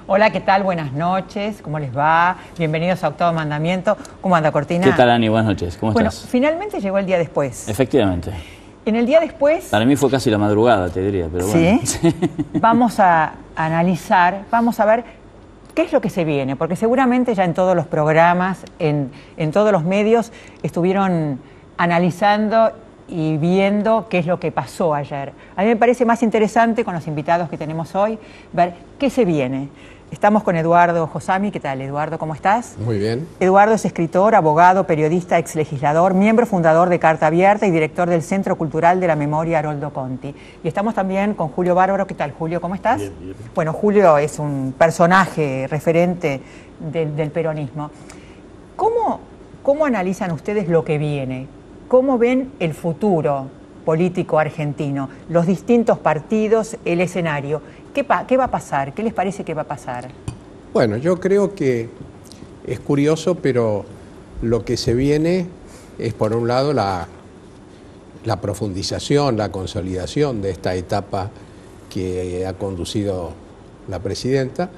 Hola, ¿qué tal? Buenas noches, ¿cómo les va? Bienvenidos a Octavo Mandamiento. ¿Cómo anda, Cortina? ¿Qué tal, Ani? Buenas noches, ¿cómo estás? Bueno, finalmente llegó el día después. Efectivamente. En el día después... Para mí fue casi la madrugada, te diría, pero bueno. ¿Sí? Vamos a analizar, vamos a ver qué es lo que se viene, porque seguramente ya en todos los programas, en todos los medios, estuvieron analizando y viendo qué es lo que pasó ayer. A mí me parece más interesante, con los invitados que tenemos hoy, ver qué se viene. Estamos con Eduardo Josami. ¿Qué tal, Eduardo? ¿Cómo estás? Muy bien. Eduardo es escritor, abogado, periodista, exlegislador, miembro fundador de Carta Abierta y director del Centro Cultural de la Memoria Haroldo Conti. Y estamos también con Julio Bárbaro. ¿Qué tal, Julio? ¿Cómo estás? Bien, bien. Bueno, Julio es un personaje referente del peronismo. ¿Cómo analizan ustedes lo que viene? ¿Cómo ven el futuro político argentino? Los distintos partidos, el escenario. ¿Qué va a pasar? ¿Qué les parece que va a pasar? Bueno, yo creo que es curioso, pero lo que se viene es, por un lado, la profundización, la consolidación de esta etapa que ha conducido la presidenta,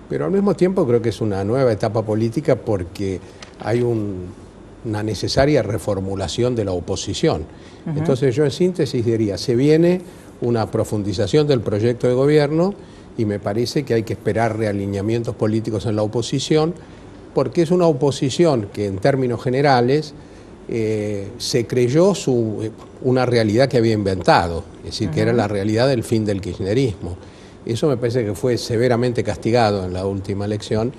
pero al mismo tiempo creo que es una nueva etapa política porque hay una necesaria reformulación de la oposición. Entonces yo en síntesis diría, se viene una profundización del proyecto de gobierno y me parece que hay que esperar realineamientos políticos en la oposición porque es una oposición que en términos generales se creyó una realidad que había inventado, es decir, que era la realidad del fin del kirchnerismo. Eso me parece que fue severamente castigado en la última elección,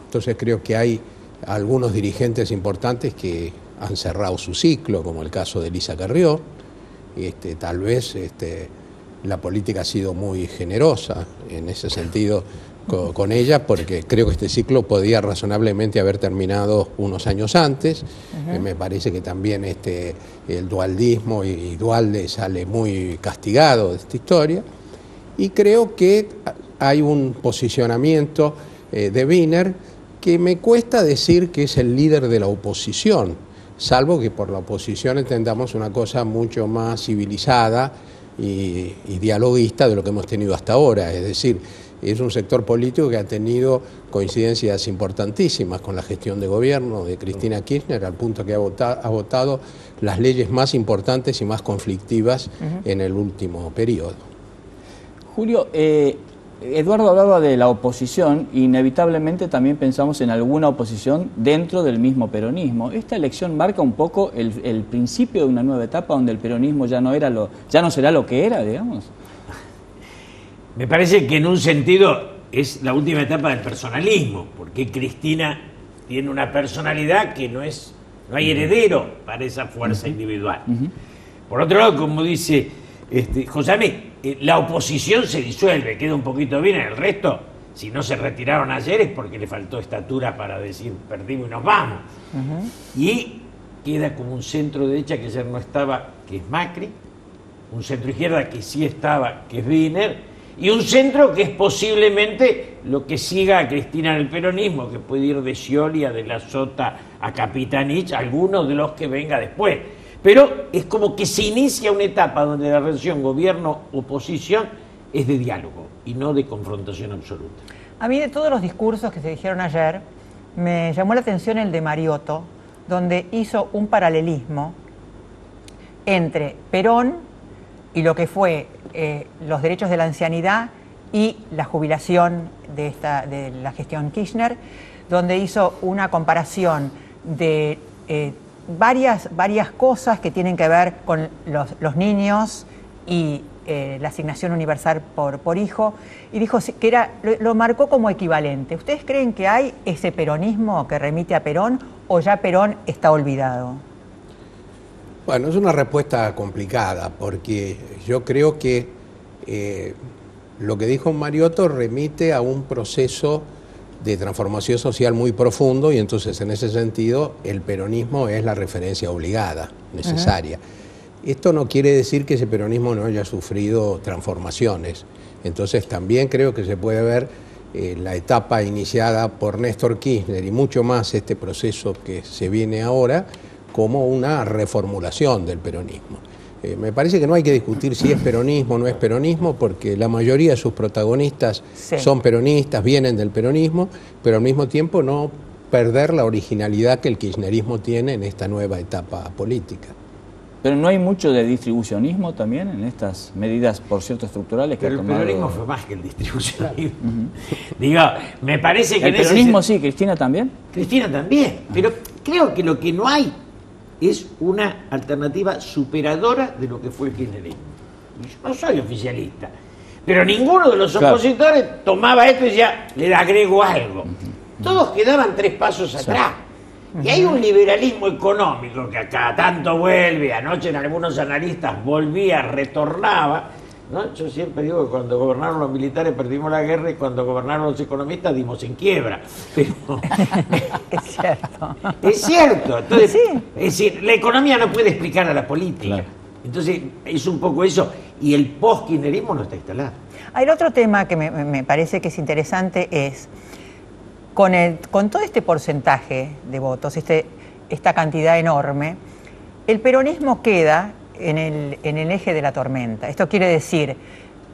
entonces creo que hay algunos dirigentes importantes que han cerrado su ciclo, como el caso de Elisa Carrió. Tal vez la política ha sido muy generosa en ese sentido con ella, porque creo que este ciclo podía razonablemente haber terminado unos años antes. Me parece que también el dualdismo y Dualde sale muy castigado de esta historia. Y creo que hay un posicionamiento de Wiener que me cuesta decir que es el líder de la oposición, salvo que por la oposición entendamos una cosa mucho más civilizada y dialoguista de lo que hemos tenido hasta ahora. Es decir, es un sector político que ha tenido coincidencias importantísimas con la gestión de gobierno de Cristina Kirchner, al punto que ha votado las leyes más importantes y más conflictivas en el último periodo. Julio, Eduardo hablaba de la oposición, inevitablemente también pensamos en alguna oposición dentro del mismo peronismo. ¿Esta elección marca un poco el principio de una nueva etapa donde el peronismo ya no será lo que era, digamos? Me parece que en un sentido es la última etapa del personalismo, porque Cristina tiene una personalidad que no hay heredero para esa fuerza individual. Por otro lado, como dice Josami, la oposición se disuelve, queda un poquito bien, el resto, si no se retiraron ayer es porque le faltó estatura para decir perdimos y nos vamos. Y queda como un centro derecha que ayer no estaba, que es Macri, un centro izquierda que sí estaba, que es Wiener, y un centro que es posiblemente lo que siga a Cristina en el peronismo, que puede ir de Scioli a De la Sota a Capitanich, algunos de los que venga después. Pero es como que se inicia una etapa donde la relación gobierno-oposición es de diálogo y no de confrontación absoluta. A mí, de todos los discursos que se dijeron ayer, me llamó la atención el de Mariotto, donde hizo un paralelismo entre Perón y lo que fue los derechos de la ancianidad y la jubilación de la gestión Kirchner, donde hizo una comparación de varias cosas que tienen que ver con los niños y la asignación universal por hijo, y dijo que lo marcó como equivalente. ¿Ustedes creen que hay ese peronismo que remite a Perón o ya Perón está olvidado? Bueno, es una respuesta complicada porque yo creo que lo que dijo Mariotto remite a un proceso de transformación social muy profundo y entonces en ese sentido el peronismo es la referencia obligada, necesaria. Esto no quiere decir que ese peronismo no haya sufrido transformaciones. Entonces también creo que se puede ver la etapa iniciada por Néstor Kirchner y mucho más este proceso que se viene ahora como una reformulación del peronismo. Me parece que no hay que discutir si es peronismo o no es peronismo, porque la mayoría de sus protagonistas son peronistas, vienen del peronismo, pero al mismo tiempo no perder la originalidad que el kirchnerismo tiene en esta nueva etapa política. Pero no hay mucho de distribucionismo también en estas medidas, por cierto, estructurales que pero ha tomado... el peronismo fue más que el distribucionismo. Digo, me parece que... ¿El peronismo sí, Cristina también? Cristina también, pero creo que lo que no hay es una alternativa superadora de lo que fue el kirchnerismo. Yo no soy oficialista, pero ninguno de los opositores tomaba esto y decía, le agrego algo. Todos quedaban 3 pasos atrás. Y hay un liberalismo económico que acá tanto vuelve, anoche en algunos analistas volvía, retornaba, ¿no? Yo siempre digo que cuando gobernaron los militares perdimos la guerra y cuando gobernaron los economistas dimos en quiebra. Pero es cierto. Es cierto. Entonces, es decir, la economía no puede explicar a la política. Claro. Entonces, es un poco eso. Y el post-kirchnerismo no está instalado. El otro tema que me parece que es interesante es, con todo este porcentaje de votos, esta cantidad enorme, el peronismo queda en el eje de la tormenta. Esto quiere decir,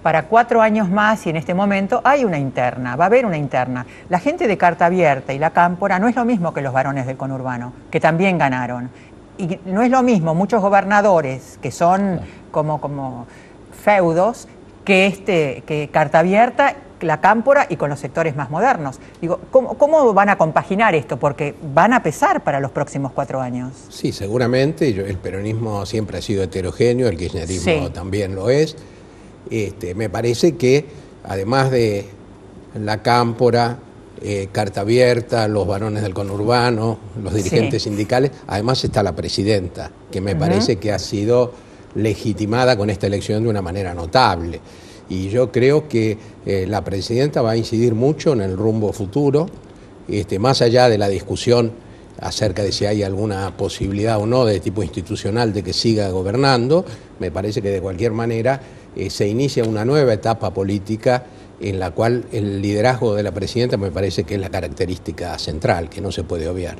para 4 años más y en este momento hay una interna, va a haber una interna. La gente de Carta Abierta y la Cámpora no es lo mismo que los varones del conurbano, que también ganaron. Y no es lo mismo muchos gobernadores que son como feudos que Carta Abierta, la Cámpora y con los sectores más modernos. Digo, ¿cómo van a compaginar esto? Porque van a pesar para los próximos 4 años. Sí, seguramente. El peronismo siempre ha sido heterogéneo, el kirchnerismo también lo es. Me parece que, además de la Cámpora, Carta Abierta, los varones del conurbano, los dirigentes sindicales, además está la presidenta, que me parece que ha sido legitimada con esta elección de una manera notable. Y yo creo que la presidenta va a incidir mucho en el rumbo futuro, más allá de la discusión acerca de si hay alguna posibilidad o no de tipo institucional de que siga gobernando. Me parece que de cualquier manera se inicia una nueva etapa política en la cual el liderazgo de la presidenta me parece que es la característica central, que no se puede obviar.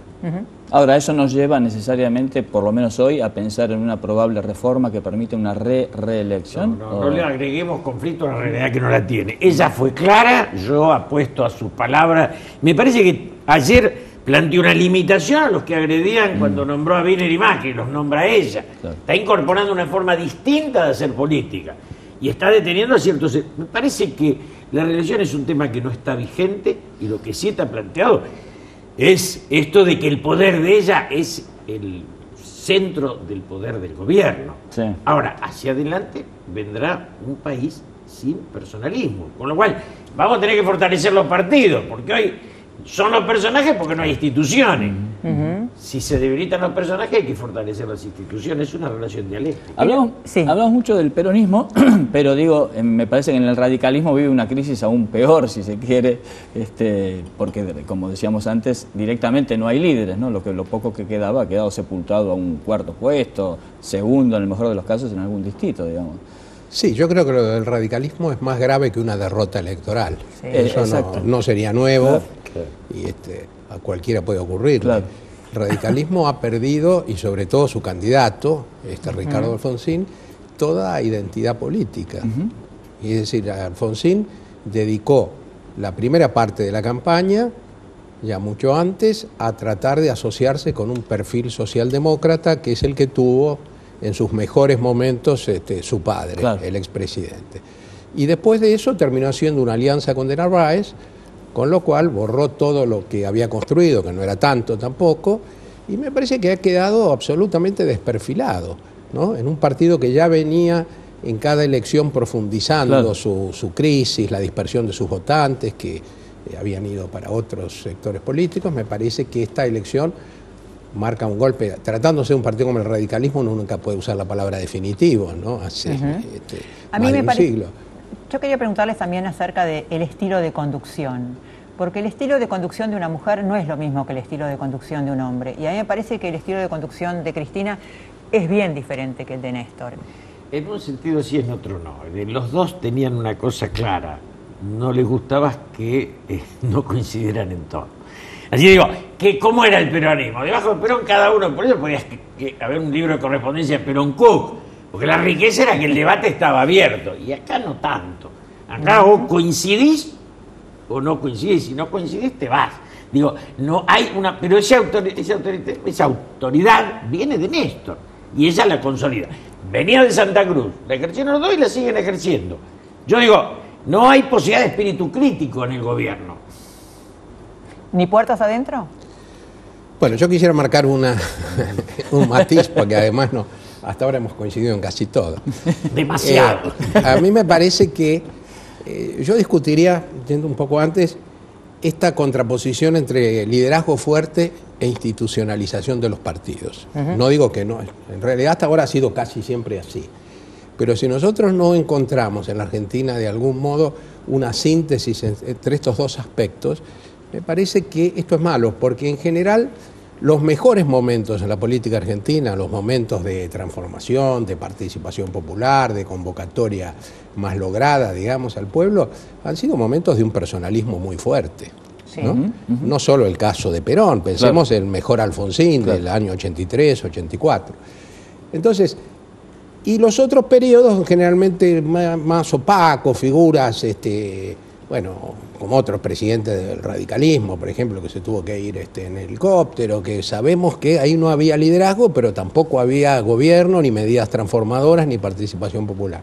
Ahora, eso nos lleva necesariamente, por lo menos hoy, a pensar en una probable reforma que permite una reelección. No le agreguemos conflicto a la realidad que no la tiene. Ella fue clara, yo apuesto a sus palabras. Me parece que ayer planteó una limitación a los que agredían cuando nombró a Wiener y Macri, los nombra a ella. Claro. Está incorporando una forma distinta de hacer política y está deteniendo a ciertos... Me parece que la reelección es un tema que no está vigente y lo que sí está planteado es esto de que el poder de ella es el centro del poder del gobierno. Sí. Ahora, hacia adelante vendrá un país sin personalismo, con lo cual vamos a tener que fortalecer los partidos, porque hoy son los personajes porque no hay instituciones. Si se debilitan los personajes hay que fortalecer las instituciones, es una relación dialéctica. Hablamos mucho del peronismo, pero digo, me parece que en el radicalismo vive una crisis aún peor, si se quiere, porque como decíamos antes, directamente no hay líderes, ¿no? Lo poco que quedaba ha quedado sepultado a un 4º puesto, segundo en el mejor de los casos en algún distrito, digamos. Sí, yo creo que lo del radicalismo es más grave que una derrota electoral. Sí. Eso no sería nuevo y a cualquiera puede ocurrir. Claro. El radicalismo ha perdido, y sobre todo su candidato, Ricardo Alfonsín, toda identidad política. Y es decir, Alfonsín dedicó la primera parte de la campaña, ya mucho antes, a tratar de asociarse con un perfil socialdemócrata que es el que tuvo en sus mejores momentos su padre, el expresidente. Y después de eso terminó haciendo una alianza con de Narváez, con lo cual borró todo lo que había construido, que no era tanto tampoco, y me parece que ha quedado absolutamente desperfilado, ¿no? En un partido que ya venía en cada elección profundizando su crisis, la dispersión de sus votantes, que habían ido para otros sectores políticos. Me parece que esta elección marca un golpe. Tratándose de un partido como el radicalismo, uno nunca puede usar la palabra definitivo, ¿no? Hace más de un siglo. Yo quería preguntarles también acerca del estilo de conducción, porque el estilo de conducción de una mujer no es lo mismo que el estilo de conducción de un hombre, y a mí me parece que el estilo de conducción de Cristina es bien diferente que el de Néstor. En un sentido sí, en otro no. Los dos tenían una cosa clara, no les gustaba que no coincidieran en todo. Así digo, ¿cómo era el peronismo? Debajo del Perón cada uno, por eso podía haber un libro de correspondencia Perón-Cook, Porque la riqueza era que el debate estaba abierto, y acá no tanto. Acá o coincidís o no coincidís, si no coincidís te vas. Digo, no hay una... Pero esa autoridad viene de Néstor, y ella la consolida. Venía de Santa Cruz, la ejercieron los dos y la siguen ejerciendo. Yo digo, no hay posibilidad de espíritu crítico en el gobierno. ¿Ni puertas adentro? Bueno, yo quisiera marcar un matiz, porque además no, hasta ahora hemos coincidido en casi todo. Demasiado. A mí me parece que yo discutiría, yendo un poco antes, esta contraposición entre liderazgo fuerte e institucionalización de los partidos. No digo que no, en realidad hasta ahora ha sido casi siempre así. Pero si nosotros no encontramos en la Argentina de algún modo una síntesis entre estos dos aspectos, me parece que esto es malo, porque en general los mejores momentos en la política argentina, los momentos de transformación, de participación popular, de convocatoria más lograda, digamos, al pueblo, han sido momentos de un personalismo muy fuerte. Sí. ¿No? No solo el caso de Perón, pensemos el mejor Alfonsín del año 83, 84. Entonces, y los otros periodos generalmente más opacos, figuras, bueno, como otros presidentes del radicalismo, por ejemplo, que se tuvo que ir en helicóptero, que sabemos que ahí no había liderazgo, pero tampoco había gobierno, ni medidas transformadoras, ni participación popular.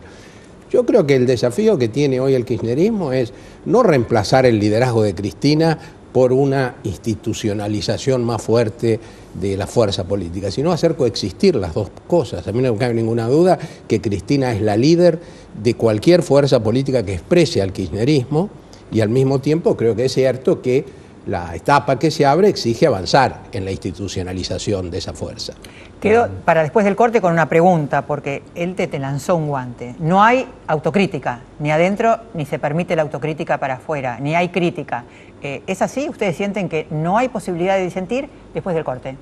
Yo creo que el desafío que tiene hoy el kirchnerismo es no reemplazar el liderazgo de Cristina por una institucionalización más fuerte de la fuerza política, sino hacer coexistir las dos cosas. A mí no me cabe ninguna duda que Cristina es la líder de cualquier fuerza política que exprese al kirchnerismo, y al mismo tiempo creo que es cierto que la etapa que se abre exige avanzar en la institucionalización de esa fuerza. Quedo para después del corte con una pregunta, porque él te lanzó un guante. No hay autocrítica, ni adentro, ni se permite la autocrítica para afuera, ni hay crítica. ¿Es así? ¿Ustedes sienten que no hay posibilidad de disentir? Después del corte.